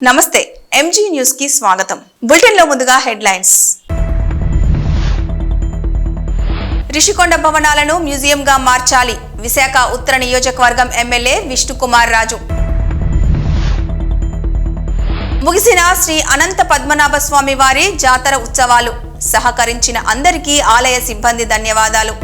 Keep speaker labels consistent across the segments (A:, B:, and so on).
A: నమస్తే MG news కి స్వాగతం. బులెటిన్ లో ముందుగా హెడ్లైన్స్. రిషికొండ భవనాలను మ్యూజియంగా మార్చాలి. విశాఖ ఉత్తర నియోజకవర్గం ఎమ్మెల్యే విష్ణుకుమార్ రాజు. ముగిసిన శ్రీ అనంత పద్మనాభ స్వామి వారి జాతర ఉత్సవాలు. సహకరించిన అందరికీ ఆలయ సిబ్బంది ధన్యవాదాలు.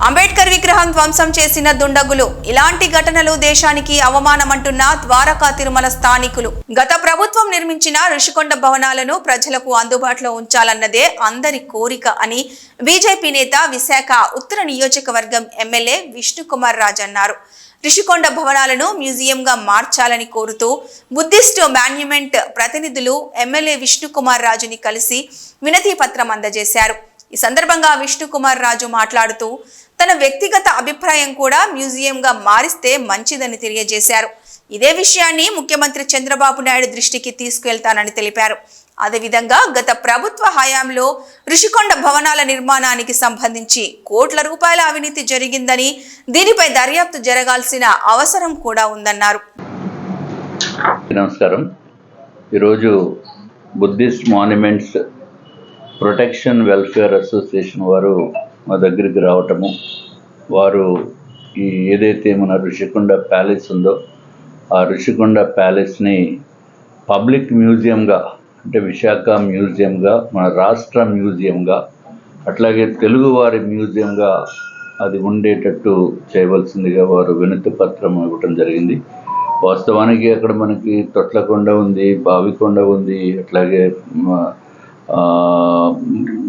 A: అంబేద్కర్ విగ్రహం ధ్వంసం చేసిన దుండగులు. ఇలాంటి ఘటనలు దేశానికి అవమానమంటున్న ద్వారకా తిరుమల స్థానికులు. గత ప్రభుత్వం నిర్మించిన రిషికొండ భవనాలను ప్రజలకు అందుబాటులో ఉంచాలన్నదే అందరి కోరిక అని బీజేపీ నేత విశాఖ ఉత్తర నియోజకవర్గం ఎమ్మెల్యే విష్ణుకుమార్ రాజు అన్నారు. రిషికొండ భవనాలను మ్యూజియంగా మార్చాలని కోరుతూ బుద్ధిస్ట్ మాన్యుమెంట్ ప్రతినిధులు ఎమ్మెల్యే విష్ణుకుమార్ రాజుని కలిసి వినతి పత్రం అందజేశారు. ఈ సందర్భంగా విష్ణుకుమార్ రాజు మాట్లాడుతూ తన వ్యక్తిగత అభిప్రాయం కూడా మ్యూజియంగా మారిస్తే మంచిదని తెలియజేశారు. ఇదే విషయాన్ని ముఖ్యమంత్రి చంద్రబాబు నాయుడు దృష్టికి తీసుకువెళ్తానని తెలిపారు. అదేవిధంగా గత ప్రభుత్వ హయాంలో రిషికొండ భవనాల నిర్మాణానికి సంబంధించి కోట్ల రూపాయల అవినీతి జరిగిందని, దీనిపై దర్యాప్తు జరగాల్సిన అవసరం కూడా ఉందన్నారు.
B: నమస్కారం. ఈరోజు Buddhist monuments protection welfare association వారు మా దగ్గరికి రావటము, వారు ఈ ఏదైతే మన ఋషికొండ ప్యాలెస్ ఉందో ఆ ఋషికొండ ప్యాలెస్ని పబ్లిక్ మ్యూజియంగా, అంటే విశాఖ మ్యూజియంగా, మన రాష్ట్ర మ్యూజియంగా, అట్లాగే తెలుగువారి మ్యూజియంగా అది ఉండేటట్టు చేయవలసిందిగా వారు వినతి పత్రం ఇవ్వటం జరిగింది. వాస్తవానికి అక్కడ మనకి తొట్లకొండ ఉంది, బావికొండ ఉంది, అట్లాగే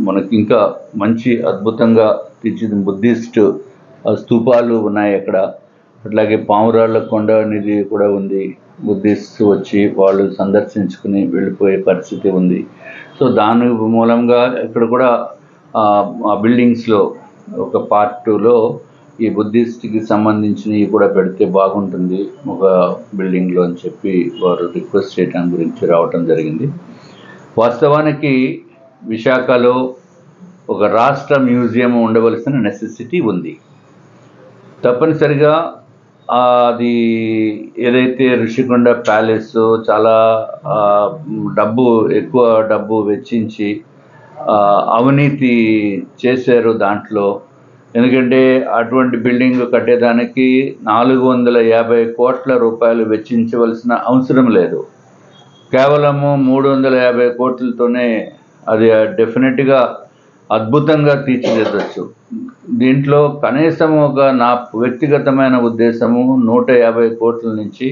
B: మనకి ఇంకా మంచి అద్భుతంగా తీర్చిన బుద్ధిస్ట్ స్తూపాలు ఉన్నాయి అక్కడ. అట్లాగే పావురాళ్ళ కొండ అనేది కూడా ఉంది. బుద్ధిస్ట్ వచ్చి వాళ్ళు సందర్శించుకుని వెళ్ళిపోయే పరిస్థితి ఉంది. సో దాని మూలంగా ఇక్కడ కూడా ఆ బిల్డింగ్స్లో ఒక పార్ట్ 2లో ఈ బుద్ధిస్ట్కి సంబంధించినవి కూడా పెడితే బాగుంటుంది ఒక బిల్డింగ్లో అని చెప్పి వారు రిక్వెస్ట్ చేయడం గురించి రావటం జరిగింది. వాస్తవానికి విశాఖలో ఒక రాష్ట్ర మ్యూజియం ఉండవలసిన నెసెసిటీ ఉంది. తప్పనిసరిగా అది ఏదైతే ఋషికొండ ప్యాలెస్ చాలా ఎక్కువ డబ్బు వెచ్చించి అవినీతి చేశారు దాంట్లో. ఎందుకంటే అటువంటి బిల్డింగ్ కట్టేదానికి 450 కోట్ల రూపాయలు వెచ్చించవలసిన అవసరం లేదు. కేవలము 350 కోట్లతోనే అది డెఫినెట్గా అద్భుతంగా తీర్చిదిద్దచ్చు. దీంట్లో కనీసం నా వ్యక్తిగతమైన ఉద్దేశము 150 కోట్ల నుంచి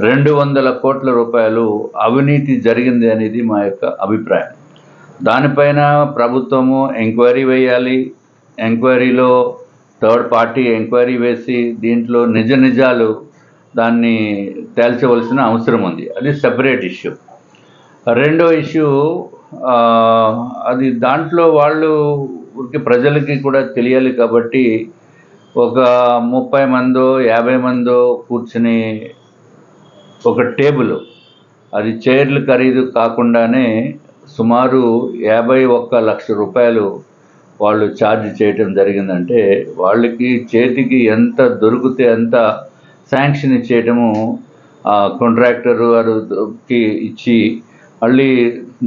B: 200 కోట్ల రూపాయలు అవినీతి జరిగింది అనేది మా యొక్క అభిప్రాయం. దానిపైన ప్రభుత్వము ఎంక్వైరీ వేయాలి. ఎంక్వైరీలో థర్డ్ పార్టీ ఎంక్వైరీ వేసి దీంట్లో నిజాలు దాన్ని తేల్చవలసిన అవసరం ఉంది. అది సెపరేట్ ఇష్యూ. రెండో ఇష్యూ అది దాంట్లో వాళ్ళు ప్రజలకి కూడా తెలియాలి కాబట్టి ఒక 30 మందో 50 మందో కూర్చుని ఒక టేబుల్, అది చైర్లు ఖరీదు కాకుండానే సుమారు 51 లక్ష రూపాయలు వాళ్ళు ఛార్జ్ చేయటం జరిగిందంటే వాళ్ళకి చేతికి ఎంత దొరికితే అంత శాంక్షన్ ఇచ్చేయటము కాంట్రాక్టర్ వారికి ఇచ్చి మళ్ళీ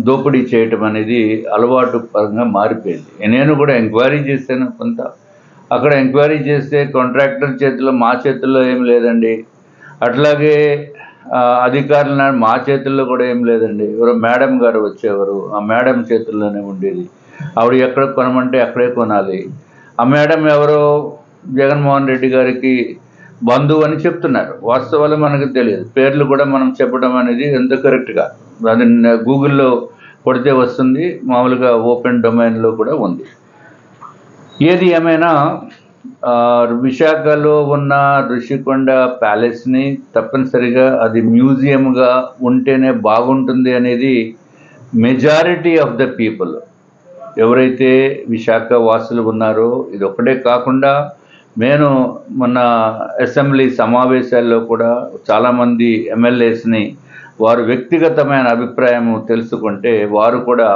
B: దోపిడీ చేయటం అనేది అలవాటు పరంగా మారిపోయింది. నేను కూడా ఎంక్వైరీ చేశాను కొంత. అక్కడ ఎంక్వైరీ చేస్తే కాంట్రాక్టర్ చేతిలో, మా చేతుల్లో ఏం లేదండి. అట్లాగే అధికారులు మా చేతుల్లో కూడా ఏం లేదండి. ఎవరో మేడం గారు వచ్చేవారు, ఆ మేడం చేతుల్లోనే ఉండేది. ఆవిడ ఎక్కడ కొనమంటే అక్కడే కొనాలి. ఆ మేడం ఎవరో జగన్మోహన్ రెడ్డి గారికి బంధువు అని చెప్తున్నారు. వాస్తవాలు మనకు తెలియదు. పేర్లు కూడా మనం చెప్పడం అనేది ఎంత కరెక్ట్గా, అది గూగుల్లో కొడితే వస్తుంది, మామూలుగా ఓపెన్ డొమైన్లో కూడా ఉంది. ఏది ఏమైనా విశాఖలో ఉన్న ఋషికొండ ప్యాలెస్ని తప్పనిసరిగా అది మ్యూజియంగా ఉంటేనే బాగుంటుంది అనేది మెజారిటీ ఆఫ్ ద పీపుల్ ఎవరైతే విశాఖ వాసులు ఉన్నారో, ఇది ఒకటే కాకుండా నేను మొన్న అసెంబ్లీ సమావేశాల్లో కూడా చాలామంది ఎమ్మెల్యేస్ని వారు వ్యక్తిగతమైన అభిప్రాయం తెలుసుకుంటే వారు కూడా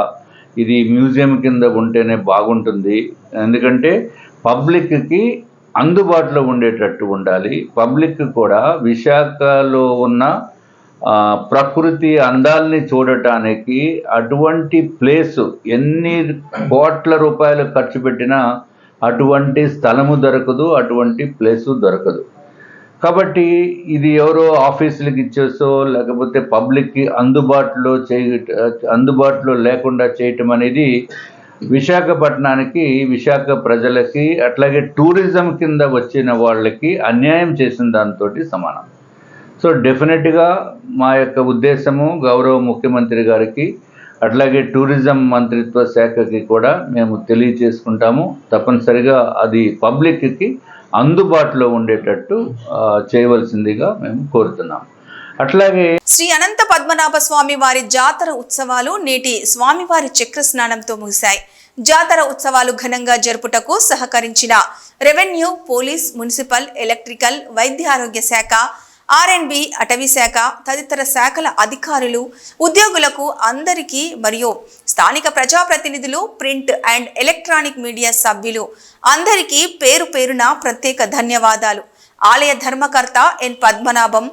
B: ఇది మ్యూజియం కింద ఉంటేనే బాగుంటుంది. ఎందుకంటే పబ్లిక్కి అందుబాటులో ఉండేటట్టు ఉండాలి. పబ్లిక్ కూడా విశాఖలో ఉన్న ప్రకృతి అందాల్ని చూడటానికి అటువంటి ప్లేసు ఎన్ని కోట్ల రూపాయలు ఖర్చు పెట్టినా అటువంటి స్థలము దొరకదు, అటువంటి ప్లేసు దొరకదు. కాబట్టి ఇది ఎవరో ఆఫీసులకు ఇచ్చేసో లేకపోతే పబ్లిక్కి అందుబాటులో లేకుండా చేయటం అనేది విశాఖపట్నానికి, విశాఖ ప్రజలకి, అట్లాగే టూరిజం కింద వచ్చిన వాళ్ళకి అన్యాయం చేసిన దాంతో సమానం. సో డెఫినెట్గా మా యొక్క ఉద్దేశము గౌరవ ముఖ్యమంత్రి గారికి అట్లాగే టూరిజం మంత్రిత్వ శాఖకి కూడా మేము తెలియచేసుకుంటాము. తప్పనిసరిగా అది పబ్లిక్కి అందుబాటులో ఉండేటట్టు చేయవలసిందిగా మేము కోరుతున్నాము. అట్లాగే
A: శ్రీ అనంత పద్మనాభ స్వామి వారి జాతర ఉత్సవాలు నేటి స్వామివారి చక్ర స్నానంతో ముగిశాయి. జాతర ఉత్సవాలు ఘనంగా జరుపుటకు సహకరించిన రెవెన్యూ, పోలీస్, మున్సిపల్, ఎలక్ట్రికల్, వైద్య ఆరోగ్య శాఖ, R&B, అటవీ శాఖ తదితర శాఖల అధికారులు, ఉద్యోగులకు అందరికీ మరియు స్థానిక ప్రజాప్రతినిధులు, ప్రింట్ అండ్ ఎలక్ట్రానిక్ మీడియా సభ్యులు అందరికీ పేరు పేరున ప్రత్యేక ధన్యవాదాలు. ఆలయ ధర్మకర్త ఎన్ పద్మనాభం,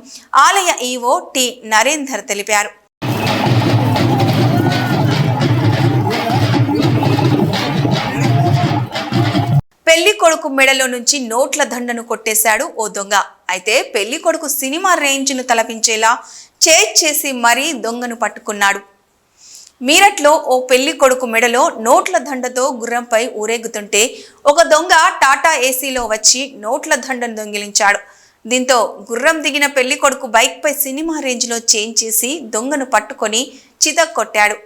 A: ఆలయ ఈవో టి నరేందర్ తెలిపారు. పెళ్లి కొడుకు మెడలో నుంచి నోట్ల దండను కొట్టేశాడు ఓ దొంగ. అయితే పెళ్లి కొడుకు సినిమా రేంజ్ను తలపించేలా చేసి మరీ దొంగను పట్టుకున్నాడు. మీరట్లో ఓ పెళ్లి కొడుకు మెడలో నోట్ల దండతో గుర్రంపై ఊరేగుతుంటే ఒక దొంగ టాటా ఏసీలో వచ్చి నోట్ల దండను దొంగిలించాడు. దీంతో గుర్రం దిగిన పెళ్లి కొడుకు బైక్పై సినిమా రేంజ్లో చేసి దొంగను పట్టుకొని చితక్కొట్టాడు.